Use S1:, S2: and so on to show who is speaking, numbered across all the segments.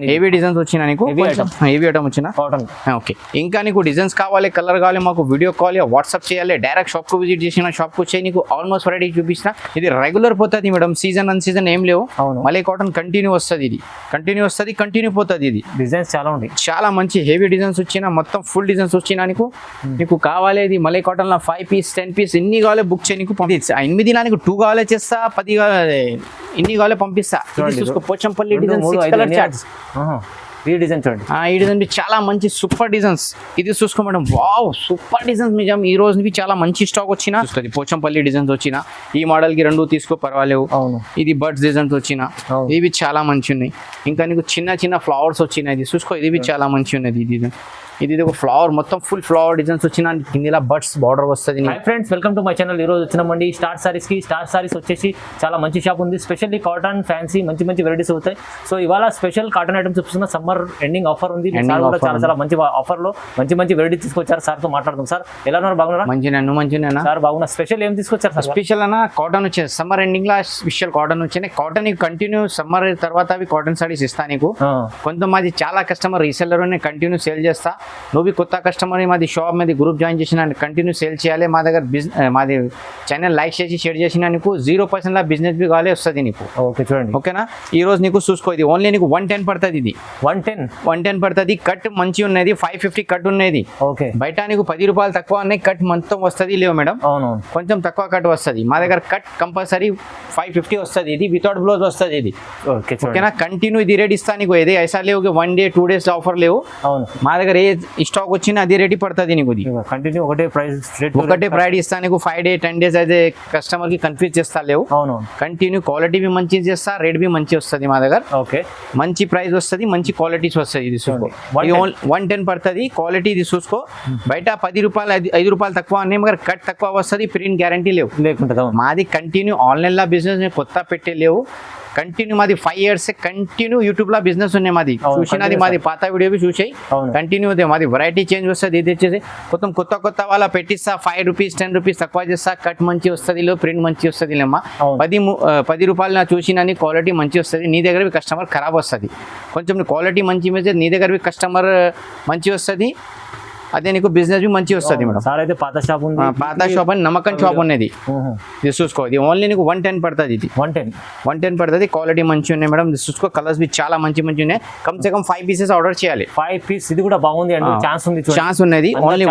S1: Heavy designs వచ్చినా నీకు heavy item వచ్చినా
S2: కాటన్.
S1: ఓకే, ఇంకా నీకు డిజైన్స్ కావాలి, కలర్ కావాలి, మాకు వీడియో కాల్ వాట్సాప్ చేయాలి, డైరెక్ట్ షాప్ కు విజిట్ చేసిన షాప్ కు వచ్చి నీకు ఆల్మోస్ట్ వెరైటీ చూపించిన. ఇది రెగ్యులర్ పోతుంది మేడం, సీజన్ అన్ సీజన్ ఏం లేవు. మళ్ళీ కాటన్ కంటిన్యూ వస్తుంది, ఇది కంటిన్యూ వస్తుంది, కంటిన్యూ పోతుంది. ఇది
S2: డిజైన్స్ చాలా ఉన్నాయి,
S1: చాలా మంచి హెవీ డిజైన్స్ వచ్చినా, మొత్తం ఫుల్ డిజైన్స్ వచ్చినా నీకు కావాలి. ఇది మళ్ళీ కాటన్ లో 5 పీస్ 10 పీస్ ఎన్ని కావాలి బుక్ చేయి, నీకు 8 నీకు 2 కావాలి చేస్తా, 10 కావాలి ఇన్ని కావాలి పంపిస్తా. పోచంపల్లి డిజైన్స్
S2: ఈ డిజైన్ చూడండి,
S1: ఈ డిజైన్ చాలా మంచి సూపర్ డిజైన్స్. ఇది చూసుకో మేడం, వావ్ సూపర్ డిజైన్స్. నిజం ఈ రోజు చాలా మంచి స్టాక్ వచ్చిన పోచంపల్లి డిజైన్స్ వచ్చిన. ఈ మోడల్ కి 2 తీసుకో పర్వాలేవు. ఇది బర్డ్స్ డిజైన్స్ వచ్చిన, ఇవి చాలా మంచి ఉన్నాయి. ఇంకా నీకు చిన్న చిన్న ఫ్లవర్స్ వచ్చినాయి, ఇది చూసుకో, ఇది చాలా మంచి ఉన్నది. ఇది ఒక ఫ్లవర్, మొత్తం ఫుల్ ఫ్లవర్ డిజైన్స్ వచ్చిన, కింద బర్డ్స్ బార్డర్ వస్తుంది.
S2: Friends welcome to my channel. ఈ రోజు వచ్చినామండి స్టార్ సారీస్ కి. స్టార్ సారీస్ వచ్చేసి చాలా మంచి షాప్ ఉంది, స్పెషల్లీ కాటన్ ఫ్యాన్సీ మంచి మంచి వెరైటీస్ అవుతాయి. సో ఇవాళ స్పెషల్ కాటన్ ఐటమ్స్ చూపిస్తున్న, సమ్మర్ ఎండింగ్ ఆఫర్ ఉంది. చాలా మంచి ఆఫర్ లో మంచి వెరైటీ తీసుకొచ్చారు. సార్ తో మాట్లాడుతాం. సార్ ఎలా ఉన్నారు, బాగున్నారా?
S1: మంచిగా
S2: సార్ బాగున్నా. స్పెషల్ ఏం తీసుకొచ్చారు సార్?
S1: స్పెషల్ అన్న కాటన్ వచ్చేది, సమ్మర్ ఎండింగ్ లో స్పెషల్ కాటన్ వచ్చినాయి. కాటన్ కంటిన్యూ సమ్మర్ తర్వాత అవి కాటన్ సారీస్ ఇస్తా నీకు. కొంతమంది చాలా కస్టమర్ రీసెల్లర్ కంటిన్యూ సేల్ చేస్తా. నువ్వు కొత్త కస్టమర్ మాది షాప్ మీద గ్రూప్ జాయిన్ చేసిన కంటిన్యూ సేల్ చేయాలి. మా దగ్గర మాది ఛానల్ లైక్ చేసి షేర్ చేసిన నీకు 0% లా బిజినెస్ బి కావాలి వస్తుంది నీకు.
S2: ఓకే చూడండి,
S1: ఓకేనా? ఈ రోజు నీకు చూసుకో, ఇది ఓన్లీ నీకు 110 పడుతుంది. ఇది 110 పడుతుంది. కట్ మంచి ఉన్నది, 550 కట్ ఉన్నది.
S2: ఓకే, బయట
S1: నీకు 10 రూపాయలు తక్కువ ఉన్నాయి, కట్ మొత్తం వస్తుంది. లేవు మేడం, కొంచెం తక్కువ కట్ వస్తుంది. మా దగ్గర కట్ కంపల్సరీ 550 వస్తుంది. ఇది వితౌట్ బ్లౌజ్ వస్తుంది. ఇది ఓకేనా? కంటిన్యూ ఇది రేట్ ఇస్తా నీకు. ఏది ఐసా లేవు 1 డే 2 డేస్ ఆఫర్ లేవు. మా దగ్గర ఏ స్టాక్ వచ్చినా అదే రేట్ పడుతుంది నీకు.
S2: కంటిన్యూ ఒకటే
S1: ప్రైస్ ఇస్తా నీకు. 5 డే 10 డేస్ అయితే కస్టమర్ కి కన్ఫ్యూజ్ చేస్తా లేవు. కంటిన్యూ క్వాలిటీ బి మంచి చేస్తా, రేట్ బి మంచి వస్తుంది మా దగ్గర.
S2: ఓకే,
S1: మంచి ప్రైస్ వస్తుంది, మంచి క్వాలిటీస్ వస్తుంది. ఇది చూసుకో, 110 పడుతుంది. క్వాలిటీ ఇది చూసుకో. బయట 10 రూపాయలు 5 రూపాయలు తక్కువ అన్నీ, మరి కట్ తక్కువ వస్తుంది. ప్రింట్ గ్యారంటీ లేకుంటుంది. మాది కంటిన్యూ ఆన్లైన్ లా బిజినెస్ కొత్త పెట్టే లేవు. కంటిన్యూ మాది 5 years కంటిన్యూ యూట్యూబ్ లో బిజినెస్ ఉన్నాయి. మాది చూసినది, మాది పాత వీడియో చూసాయి. కంటిన్యూ మాది వెరైటీ చేంజ్ వస్తుంది. ఇది వచ్చేసి కొత్త వాళ్ళ పెట్టిస్తా. 5 రూపీస్ 10 రూపీస్ తక్కువ చేస్తా. కట్ మంచి వస్తుంది, ప్రింట్ మంచి వస్తుంది. లేమ్మా 10 రూపాయలు నా చూసినని క్వాలిటీ మంచి వస్తుంది. నీ దగ్గర కస్టమర్ ఖరాబ్ వస్తుంది. కొంచెం క్వాలిటీ మంచి మీద నీ దగ్గర కస్టమర్ మంచి వస్తుంది. అదే నీకు బిజినెస్ మంచి వస్తుంది మేడం.
S2: సార్ అయితే పాత షాప్ ఉంది,
S1: పాత షాప్ అని నమ్మకం షాప్ ఉన్నది. ఇది చూసుకో, ఇది ఓన్లీ నీకు 110 పడుతుంది. ఇది 110 పడుతుంది. క్వాలిటీ మంచి ఉన్నాయి మేడం. చూసుకో, కలర్స్ బి చాలా మంచి ఉన్నాయి. కమ్సే కమ్ 5 పీసెస్ ఆర్డర్ చేయాలి.
S2: 5 పీస్ ఇది కూడా బాగుంది అండి. ఛాన్స్
S1: ఉన్నది. ఓన్లీ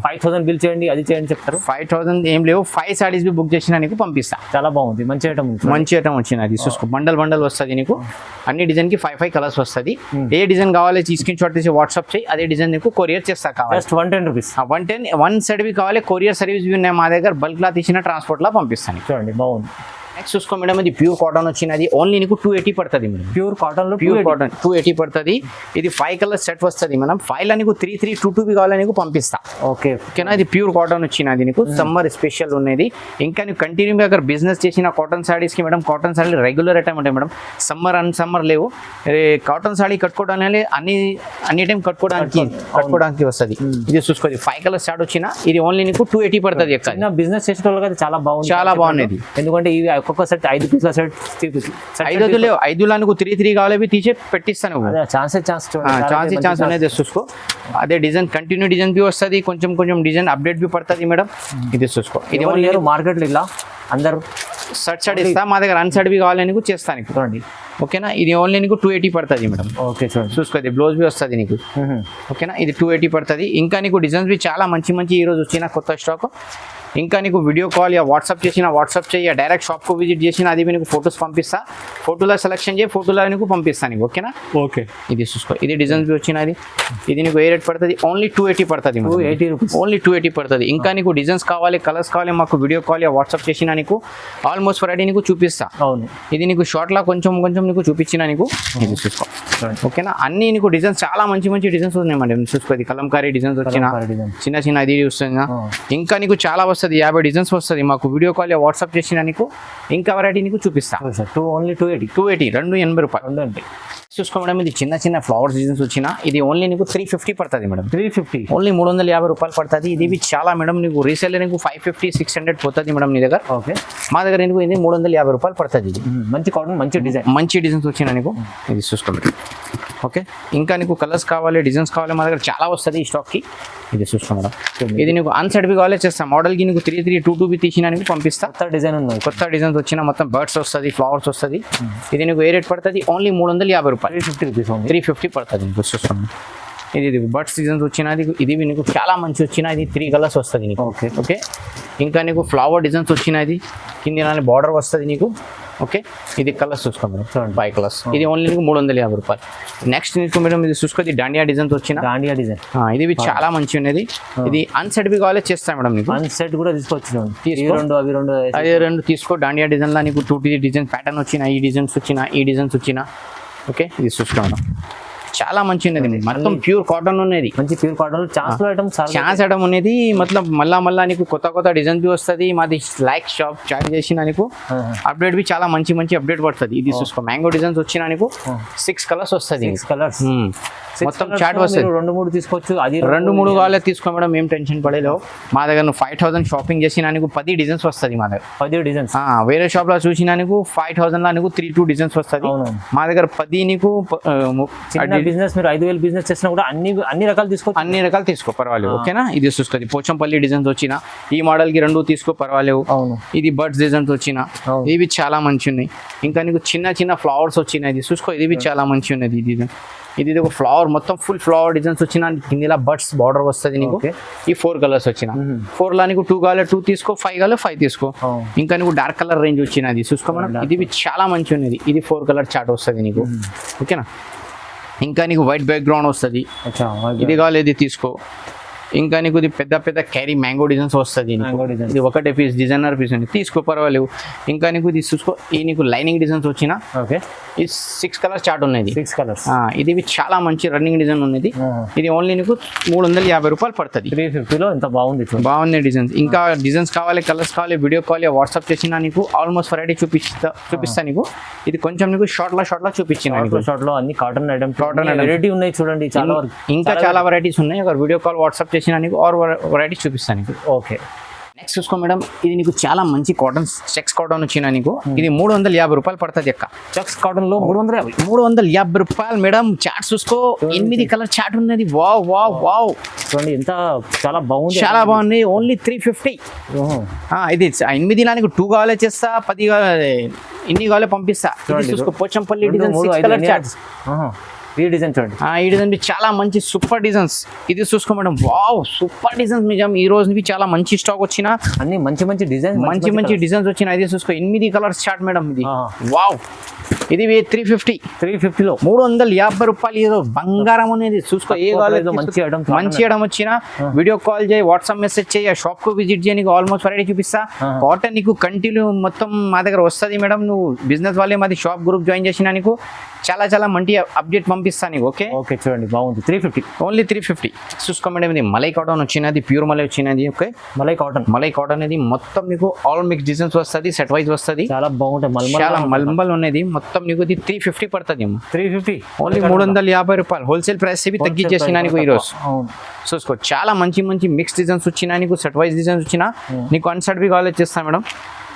S2: 5000 బిల్ చేయండి, అది చేయండి చెప్తారు.
S1: 5000 ఏం లేవు. 5 సారీస్ బి బుక్ చేసినా నీకు పంపిస్తా.
S2: చాలా బాగుంది, మంచి ఐటమ్
S1: వచ్చినది. చూసుకో, బండల్ వస్తుంది నీకు. అన్ని డిజైన్ కి 5 కలర్స్ వస్తుంది. ఏ డిజైన్ కావాలి స్క్రీన్ షాట్ తీసి వాట్సాప్ చేయి. అదే డిజైన్ నీకు కొరియర్ చేస్తా. కావాలి
S2: జస్ట్ 110 రూపీస్.
S1: 110 1 సైడ్ బి కావాలి. కొరియర్ సర్వీస్ బి ఉన్నాయి మా దగ్గర. బల్క్ లా తీసిన ట్రాన్స్పోర్ట్ లా పంపిస్తాను.
S2: చూడండి బాగుంది.
S1: నెక్స్ట్ చూసుకో మేడం, ఇది ప్యూర్ కాటన్ వచ్చినది. ఓన్లీ నీకు 280 పడుతుంది మేడం.
S2: ప్యూర్ కాటన్
S1: 280 పడుతుంది. ఇది 5 కలర్ సెట్ వస్తుంది మేడం. 5 లో నీకు 3 3 2 2 కావాలి నీకు పంపిస్తా. ఓకేనా? ఇది ప్యూర్ కాటన్ వచ్చినది నీకు. సమ్మర్ స్పెషల్ ఉన్నది. ఇంకా నీకు కంటిన్యూ అక్కడ బిజినెస్ చేసిన కాటన్ సారీస్ కి madam, cotton sorry regular item ఉంటాయి మేడం. సమ్మర్ అన్ సమ్మర్ లేవు. కాటన్ సారీ కట్టుకోవడానికి అన్ని టైం కట్టుకోవడానికి వస్తుంది. ఇది చూసుకోండి, 5 కలర్ స్టార్ట్ వచ్చిన. ఇది ఓన్లీ నీకు 280 పడుతుంది.
S2: బిజినెస్ చేసే వాళ్ళకి చాలా బాగున్నది. ఎందుకంటే ఇవి ఒక్కొక్క సెట్ 5 పీస్ల సెట్
S1: 5 లేవు. 5లో నీకు 3 3 కావాలి తీసి పెట్టిస్తాను. ఛాన్స్ అనేది చూసుకో. అదే డిజైన్ కంటిన్యూ డిజైన్ బి వస్తుంది. కొంచెం డిజైన్ అప్డేట్ బి పడుతుంది మేడం. ఇది చూసుకో, ఇది
S2: మార్కెట్ లో ఇలా అందరు
S1: సైడ్ ఇస్తా. మా దగ్గర అన్సైడ్ బి కావాలి నీకు చేస్తాను. చూడండి, ఓకేనా? ఇది ఓన్లీ నీకు 280 పడుతుంది మేడం.
S2: ఓకే చూడండి,
S1: చూసుకో, ఇది బ్లౌజ్ బి వస్తుంది నీకు. ఓకేనా? ఇది 280 పడుతుంది. ఇంకా నీకు డిజైన్స్ బి చాలా మంచి ఈ రోజు వచ్చిన కొత్త స్టాక్. ఇంకా నీకు వీడియో కాల్ వాట్సాప్ చేసిన వాట్సాప్ చేయ, డైరెక్ట్ షాప్ కు విజిట్ చేసిన అది నీకు ఫొటోస్ పంపిస్తా. ఫోటోలో సెలెక్షన్ చేయి, ఫోటోలో నీకు పంపిస్తాను. ఓకేనా?
S2: ఓకే,
S1: ఇది చూసుకో, ఇది డిజైన్స్ బి వచ్చినది. ఇది నీకు ఏ రేట్ పడుతుంది? ఓన్లీ 280 పడుతుంది.
S2: 280 రూపీస్.
S1: ఓన్లీ 280 పడుతుంది. ఇంకా నీకు డిజైన్స్ కావాలి, కలర్స్ కావాలి, మాకు వీడియో కాల్ వాట్సాప్ చేసిన నీకు ఆల్మోస్ట్ వెరైటీ నీకు చూపిస్తా.
S2: అవును,
S1: ఇది నీకు షార్ట్ లా కొంచెం నీకు చూపించిన నీకు. ఇది చూసుకో, ఓకేనా? అన్ని నీకు డిజైన్స్ చాలా మంచి డిజైన్స్ ఉన్నాయి మేడం. చూసుకో, ఇది కలంకారీ డిజైన్స్ వచ్చిన చిన్న ఇది వస్తుంది. ఇంకా నీకు చాలా వస్తుంది, 50 డిజైన్స్ వస్తుంది. మాకు వీడియో కాల్ వాట్సాప్ చేసిన నీకు ఇంకా వెరైటీ నీకు చూపిస్తా.
S2: ఓన్లీ 280
S1: 280 రూపాయలు. చూసుకో మేడం, ఇది చిన్న ఫ్లవర్స్ డిజైన్స్ వచ్చిన. ఇది ఓన్లీ నీకు 350 పడుతుంది మేడం.
S2: 350
S1: ఓన్లీ 350 రూపాయలు పడుతుంది. ఇది చాలా మేడం నీకు రీసేల్ నీకు 550 600 పోతుంది మేడం నీ దగ్గర.
S2: ఓకే,
S1: మా దగ్గర నీకు ఇది 350 రూపాయలు పడుతుంది. ఇది
S2: మంచి కాటన్, మంచి డిజైన్స్
S1: వచ్చిన నీకు. ఇది చూసుకో మేడం. ఓకే ఇంకా నీకు కలర్స్ కావాలి డిజైన్స్ కావాలి మా దగ్గర చాలా వస్తుంది ఈ స్టాక్కి. ఇది చూసుకో మేడం, ఇది నీకు అన్సెట్ బి కావాలి చేస్తాం. మోడల్కి నీకు 3322 తీసినా నీకు పంపిస్తా.
S2: కొత్త డిజైన్ ఉన్నాయి,
S1: కొత్త డిజైన్స్ వచ్చిన మొత్తం బర్డ్స్ వస్తుంది, ఫ్లవర్స్ వస్తుంది. ఇది నీకు ఏ రేట్ పడుతుంది? ఓన్లీ 350 రూపాయలు,
S2: 350 రూపీస్,
S1: 350 పడుతుంది నీకు. చూసుకోండి ఇది బర్డ్స్ డిజైన్స్ వచ్చినది, ఇది నీకు చాలా మంచి వచ్చిన, ఇది 3 కలర్స్ వస్తుంది నీకు.
S2: ఓకే
S1: ఓకే ఇంకా నీకు ఫ్లవర్ డిజైన్స్ వచ్చినది, కింద బార్డర్ వస్తుంది నీకు. ఓకే ఇది కలర్స్ చూసుకో మేడం, 5 కలర్స్. ఇది ఓన్లీ నీకు 350 రూపాయలు. నెక్స్ట్ నీకు మేడం ఇది చూసుకో, ఇది డాండియా డిజైన్స్ వచ్చిన,
S2: డాండియా డిజైన్.
S1: ఇది చాలా మంచి ఉన్నది. ఇది అన్సెట్ బి కావాలి చేస్తాం మేడం నీకు.
S2: అన్సెట్ కూడా తీసుకోవచ్చు, అవి రెండు
S1: తీసుకో. డాండియా డిజైన్ లా నీకు 2 డిజైన్ ప్యాటర్న్ వచ్చిన, ఈ డిజైన్స్ వచ్చిన. ఓకే ఇది చూసుకో మేడం, చాలా మంచి ఉన్నది, మొత్తం ప్యూర్ కాటన్ ఉన్నది,
S2: మంచి ప్యూర్ కాటన్.
S1: ఛాన్స్ ఐటమ్ ఉన్నది. మతలబ్ మళ్ళా నీకు కొత్త డిజైన్ బి వస్తుంది. మాది లైక్ షాప్ చార్జ్ చేసిన నీకు అప్డేట్ బి చాలా మంచి అప్డేట్ పడుతుంది. ఇది చూసుకో, మ్యాంగో డిజైన్స్ వచ్చిన నీకు 6 కలర్స్ వస్తుంది.
S2: 6 కలర్స్
S1: మొత్తం చాట్ వస్తుంది.
S2: 2-3 తీసుకోవచ్చు, అది
S1: 2-3 కావాలి తీసుకో మేడం, ఏం టెన్షన్ పడేలేవు. మా దగ్గర నువ్వు 5000 షాపింగ్ చేసినా నీకు 10 డిజైన్స్ వస్తుంది మా దగ్గర.
S2: 10 డిజైన్స్.
S1: వేరే షాప్ లో చూసినా నీకు 5000 లా నీకు 3-2 డిజైన్స్ వస్తుంది. మా దగ్గర 10 నీకు
S2: బిజినెస్ మీరు 5000 బిజినెస్ చేసినా కూడా అన్ని రకాలు తీసుకోవచ్చు,
S1: అన్ని రకాలు తీసుకో పర్వాలేదు. ఓకేనా ఇది చూసుకోండి, పోచంపల్లి డిజైన్స్ వచ్చిన, ఈ మోడల్ కి 2 తీసుకో పర్వాలేవు.
S2: అవును
S1: ఇది బర్డ్స్ డిజైన్స్ వచ్చిన, ఇవి చాలా మంచి ఉన్నాయి. ఇంకా నీకు చిన్న ఫ్లవర్స్ వచ్చినాయి, ఇది చూసుకో, ఇది చాలా మంచి ఉన్నది. ఇది ఒక ఫ్లవర్, మొత్తం ఫుల్ ఫ్లవర్ డిజైన్స్ వచ్చిన, కింద బర్డ్స్ బార్డర్ వస్తుంది నీకు. ఈ 4 కలర్స్ వచ్చిన, 4 లా నీకు 2 కావాలి 2 తీసుకో, 5 కావాలి 5 తీసుకో. ఇంకా నీకు డార్క్ కలర్ రేంజ్ వచ్చినది చూసుకో మేడం, ఇది చాలా మంచి ఉన్నది. ఇది 4 కలర్ చార్ట్ వస్తుంది నీకు. ఓకేనా ఇంకా నీకు వైట్ బ్యాక్గ్రౌండ్ వస్తుంది, ఇది కావాలి ఇది తీసుకో. ఇంకా నీకు ఇది పెద్ద క్యారీ మ్యాంగో డిజైన్స్ వస్తుంది. ఇది ఒకటే పీస్ డిజైనర్ పీస్ ఉంది, తీసుకో పర్వాలేవు. ఇంకా నీకు ఇది చూసుకో, ఈ నీకు లైనింగ్ డిజైన్స్ వచ్చిన,
S2: ఓకే
S1: ఇది 6 కలర్స్ చార్ట్ ఉన్నది.
S2: 6 కలర్స్.
S1: ఇది చాలా మంచి రన్నింగ్ డిజైన్ ఉన్నది. ఇది ఓన్లీ నీకు 350 రూపాయలు పడుతుంది.
S2: 350లో ఎంత బాగుంది
S1: డిజైన్స్. ఇంకా డిజైన్స్ కావాలి, కలర్స్ కావాలి, వీడియో కాల్ వాట్సాప్ చేసినా నీకు ఆల్మోస్ట్ వెరైటీ చూపిస్తా నీకు. ఇది కొంచెం నీకు షార్ట్ లా చూపించిన,
S2: షార్ట్ లో అన్ని కాటన్ ఐటమ్ వెరైటీ ఉన్నాయి చూడండి, చాలా
S1: ఇంకా చాలా వెరైటీస్ ఉన్నాయి. ఒక వీడియో కాల్ వాట్సాప్ చేసినా నీకు ఆర్ వెరైటీస్ చూపిస్తాను నీకు.
S2: ఓకే
S1: నెక్స్ట్ చూసుకో మేడం, ఇది నీకు చాలా మంచి కాటన్, చెక్స్ కాటన్ వచ్చిన నీకు. ఇది 350 రూపాయలు పడుతుంది అక్క.
S2: చెక్స్ కాటన్ లో
S1: 350 రూపాయలు మేడం. చాట్ చూసుకో, 8 కలర్ చాట్ ఉన్నది. వావ్
S2: చూడండి ఎంత చాలా
S1: బాగుంది. ఓన్లీ 350. ఇది 8 లా నీకు 2 కావాలి చేస్తా, 10 కావాలి, ఇన్ని కావాలి పంపిస్తా. చూసుకో, పోచంపల్లి డిజైన్ 6 కలర్ చాట్స్.
S2: ఈ డిజైన్ చూడండి,
S1: ఈ డిజైన్ చాలా మంచి సూపర్ డిజైన్స్. ఇది చూసుకో మేడం, వావ్ సూపర్ డిజైన్స్. నిజం ఈ రోజు చాలా మంచి స్టాక్ వచ్చిన,
S2: అన్ని మంచి డిజైన్,
S1: మంచి డిజైన్స్ వచ్చిన. ఇది చూసుకో, 8 కలర్స్ చార్ట్ మేడం. ఇది వావ్, ఇది 350లో 350 రూపాయలు. ఏదో బంగారం అనేది చూసుకో. ఏ కాలేజ్ మంచి ఐటమ్ వచ్చిన వీడియో కాల్ చేయి, వాట్సాప్ మెసేజ్ చేయి, షాప్ కు విజిట్ చేయి, నీకు ఆల్మోస్ట్ వెరైటీ చూపిస్తా. కాటన్ నీకు కంటిన్యూ మొత్తం మా దగ్గర వస్తుంది మేడం. నువ్వు బిజినెస్ వాళ్ళే మాది షాప్ గ్రూప్ జాయిన్ చేసినా నీకు చాలా మంచి అప్డేట్ పంపిస్తా నీకు.
S2: ఓకే చూడండి బాగుంది. 350,
S1: ఓన్లీ 350. చూసుకో మేడం, ఇది మలై కాటన్ వచ్చినది, ప్యూర్ మలై వచ్చినది. ఓకే మలై కాటన్ అనేది మొత్తం నీకు ఆల్ మిక్స్ డిజైన్స్ వస్తుంది, సెట్ వైజ్ వస్తుంది, చాలా బాగుంటుంది. చాలా మల్మల్ ఉన్నది మొత్తం నీకు. ఇది 350 పడుతుంది. 350 ఓన్లీ 350 రూపాయలు. హోల్సేల్ ప్రైస్ తగ్గించేసిన నీకు ఈ రోజు. చూసుకో, చాలా మంచి మిక్స్ డిజైన్స్ వచ్చినా నీకు, సెట్ వైజ్ డిజైన్స్ వచ్చినా నీకు అన్సెట్ బి కాలేజ్ చేస్తాను మేడం.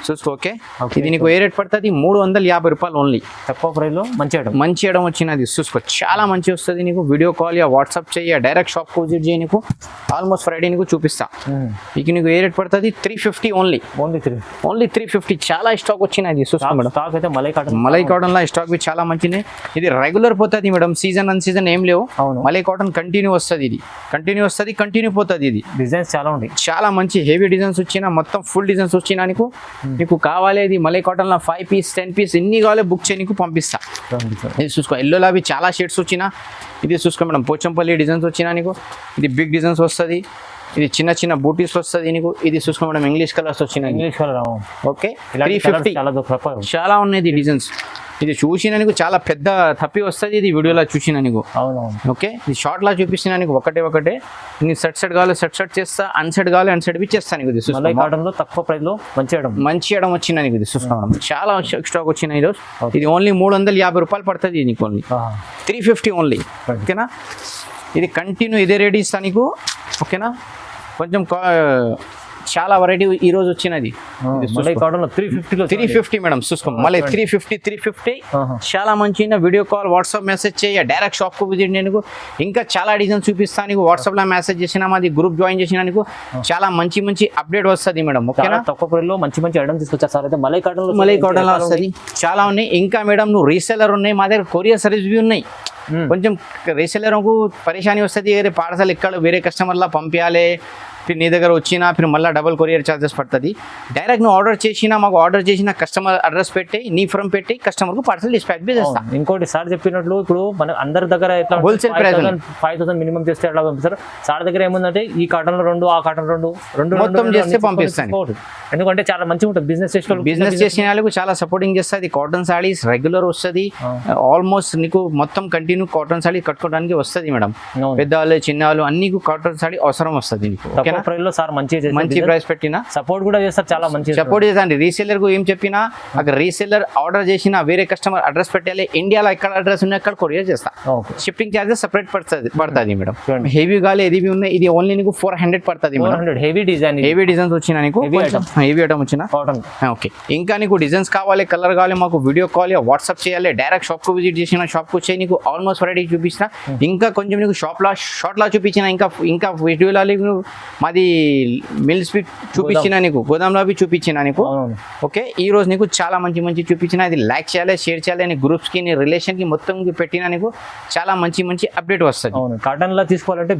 S1: చూసుకో. ఓకే ఇది నీకు ఏ రేట్ పడుతుంది? 350 రూపాయలు ఓన్లీ, తక్కువ ప్రైస్ లో మంచి ఐటమ్ వచ్చినది. చూసుకో, చాలా మంచి వస్తుంది నీకు. వీడియో కాల్ వాట్సాప్ చేయ, డైరెక్ట్ షాప్ కు విజిట్ చేయి, నీకు ఆల్మోస్ట్ ఫ్రైడే నీకు చూపిస్తా. ఇక నీకు ఏ రేట్ పడుతుంది? 350 ఓన్లీ 350. చాలా స్టాక్ వచ్చినది. చూసుకో మేడం, స్టాక్ అయితే మలై కాటన్ లా స్టాక్ బి చాలా మంచిది. ఇది రెగ్యులర్ పోతుంది మేడం, సీజన్ అన్ సీజన్ ఏం లేవు. మలై కాటన్ కంటిన్యూ వస్తుంది, ఇది కంటిన్యూ పోతుంది. ఇది డిజైన్స్ చాలా ఉంటాయి, చాలా మంచి హెవీ డిజైన్స్ వచ్చినా, మొత్తం ఫుల్ డిజైన్స్ వచ్చినా నీకు కావాలి. ఇది మలై కాటన్ లో 5 పీస్ 10 పీస్ ఎన్ని కావాలి బుక్ చేయి, నీకు పంపిస్తా. ఇది చూసుకో, ఎల్లోలో అవి చాలా షేడ్స్ వచ్చినా. ఇది చూసుకో మేడం, పోచంపల్లి డిజైన్స్ వచ్చినా నీకు. ఇది బిగ్ డిజైన్స్ వస్తుంది, ఇది చిన్న బూటీస్ వస్తుంది నీకు. ఇది చూసుకో మేడం, ఇంగ్లీష్ కలర్స్ వచ్చినాయి. English colour okay 350. చాలా ఉన్నాయి డిజైన్స్. ఇది చూసిన నీకు చాలా పెద్ద తప్పి వస్తుంది. ఇది వీడియోలో చూసిన నీకు. ఓకే ఇది షార్ట్ లా చూపిస్తున్నా నీకు. ఒకటే నీకు సెట్ కావాలి సెట్ చేస్తా, అన్సెట్ కావాలి అన్సెట్ బి చేస్తా నీకు. ఇది కాటన్ లో తక్కువ ప్రైస్ లో మంచి ఐటమ్ వచ్చిన నీకు. ఇది చూసుకోవడం చాలా స్టాక్ వచ్చినాయి ఈరోజు. ఇది ఓన్లీ 350 రూపాయలు పడుతుంది నీకు. Only 350 only. ఓకేనా ఇది కంటిన్యూ ఇదే రేట్ ఇస్తా నీకు. ఓకేనా కొంచెం చాలా వెరైటీ ఈ రోజు వచ్చినది
S2: మళ్ళీ కాటన్ లో 350 లో
S1: 350 మేడం చూసుకో మళ్ళీ 350 చాలా మంచి వీడియో కాల్ వాట్సాప్ మెసేజ్ చేయ డైరెక్ట్ షాప్ కు విజిట్ నేను ఇంకా చాలా డిజైన్ చూపిస్తాను నీకు వాట్సాప్ లో మెసేజ్ చేసినా మాది గ్రూప్ జాయిన్ చేసినా నీకు చాలా మంచి మంచి అప్డేట్ వస్తుంది మేడం ఓకేనా
S2: తక్కువ ప్రైస్లో మంచి మంచి ఐటమ్స్ తీసుకొచ్చారు సార్ అయితే మళ్ళీ కాటన్ లో
S1: వస్తుంది చాలా ఉన్నాయి ఇంకా మేడం నువ్వు రీసెలర్ ఉన్నాయి మా దగ్గర కొరియర్ సర్వీస్ బి ఉన్నాయి కొంచెం రీసెలర్కు పరేషాని వస్తుంది వేరే పార్సల్ ఇక్కడ వేరే కస్టమర్లా పంపించాలి फिर నీ దగ్గర వచ్చినా फिर మళ్ళీ డబుల్ కొరియర్ ఛార్జెస్ పడుతుంది డైరెక్ట్ నువ్వు ఆర్డర్ చేసినా మాకు ఆర్డర్ చేసిన కస్టమర్ అడ్రస్ పెట్టి నీ ఫ్రమ్ పెట్టి కస్టమర్కు పార్సల్ డిస్పాచ్ బి చేస్తా
S2: ఇంకోటి సార్ చెప్పినట్లు ఇప్పుడు మన అందరి దగ్గర ఎట్లా
S1: హోల్సేల్ ప్రైస్
S2: 5000 మినిమం చేస్తే ఎట్లా పంపిస్తారు సార్ దగ్గర ఏముందంటే ఈ కాటన్ లో రెండు ఆ కాటన్ రెండు
S1: మొత్తం చేస్తే పంపిస్తాను
S2: ఎందుకంటే చాలా మంచిగా ఉంటుంది
S1: బిజినెస్ చేసిన వాళ్ళకు చాలా సపోర్టింగ్ చేస్తుంది కాటన్ సారీస్ రెగ్యులర్ వస్తుంది ఆల్మోస్ట్ నీకు మొత్తం కంటిన్యూ కాటన్ సారీ కట్టుకోవడానికి వస్తుంది మేడం పెద్దవాళ్ళు చిన్నవాళ్ళు అన్ని కాటన్ సారీ అవసరం వస్తుంది నీకు
S2: ప్రైస్ లో సార్
S1: మంచి ప్రైస్ పెట్టినా
S2: సపోర్ట్ కూడా చేస్తారు చాలా మంచి
S1: సపోర్ట్ చేస్తాండి రీసెల్లర్ కు ఏం చెప్పినా అక్కడ రీసెల్లర్ ఆర్డర్ చేసిన వేరే కస్టమర్ అడ్రస్ పెట్టాలి ఇండియాలో ఎక్కడ అడ్రస్ ఉన్నాయి అక్కడ కొరియర్ చేస్తా షిప్పింగ్ చార్జెస్ సెపరేట్ పడుతుంది మేడం హెవీ గాలి ఏది ఉన్నాయి ఇది ఓన్లీ నీకు 400 పడుతుంది
S2: హెవీ
S1: డిజైన్స్ వచ్చినా నీకు హెవీ ఐటమ్ వచ్చిన ఓకే ఇంకా నీకు డిజైన్స్ కావాలి కలర్ కావాలి మాకు వీడియో కాల్ వాట్సాప్ చేయాలి డైరెక్ట్ షాప్ కు విజిట్ చేసిన షాప్ కు వచ్చి నీకు ఆల్మోస్ట్ వెరైటీ చూపించిన ఇంకా కొంచెం నీకు షార్ట్ లా చూపించిన ఇంకా వీడియోలో మాది మిల్స్ చూపించిన నీకు గోదాంలో చూపించిన నీకు ఓకే ఈ రోజు నీకు చాలా మంచి చూపించిన ఇది లైక్ చేయాలి షేర్ చేయాలి నీ గ్రూప్స్ కి నీ రిలేషన్ కి మొత్తం పెట్టినా నీకు చాలా మంచి అప్డేట్ వస్తుంది
S2: కాటన్ లా తీసుకోవాలంటే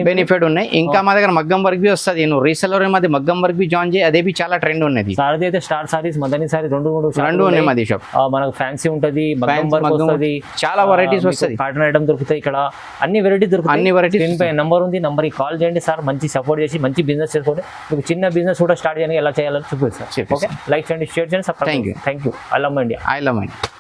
S2: బెనిఫిట్
S1: ఉన్నాయి ఇంకా మా దగ్గర మగ్గం వర్క్ బి వస్తుంది నువ్వు రీసెలర్ మాది మగ్గం వర్క్ బి జాయిన్ చేయి అదే బి చాలా ట్రెండ్ ఉన్నది
S2: సారది అయితే స్టార్ సారీస్ మదనీ సారీ రెండు
S1: ఉన్నాయి మాది షాప్
S2: మనకు ఫ్యాన్సీ ఉంటది మగ్గం వర్క్ వస్తుంది
S1: చాలా వెరైటీస్ వస్తుంది
S2: కాటన్ ఐటమ్ దొరుకుతాయి ఇక్కడ అన్ని వెరైటీస్ దొరుకుతాయి
S1: అన్ని వెరైటీస్
S2: దీనిపై నెంబర్ ఉంది నెంబర్ కి కాల్ చేయండి సార్ మంచి సపోర్ట్ చేసి మంచి బిజినెస్ చేసుకోండి మీకు చిన్న బిజినెస్ కూడా స్టార్ట్ చేయడానికి ఎలా చేయాలని చూపిస్తారు ఓకే లైక్ చేయండి షేర్ చేయండి subscribe thank you I love India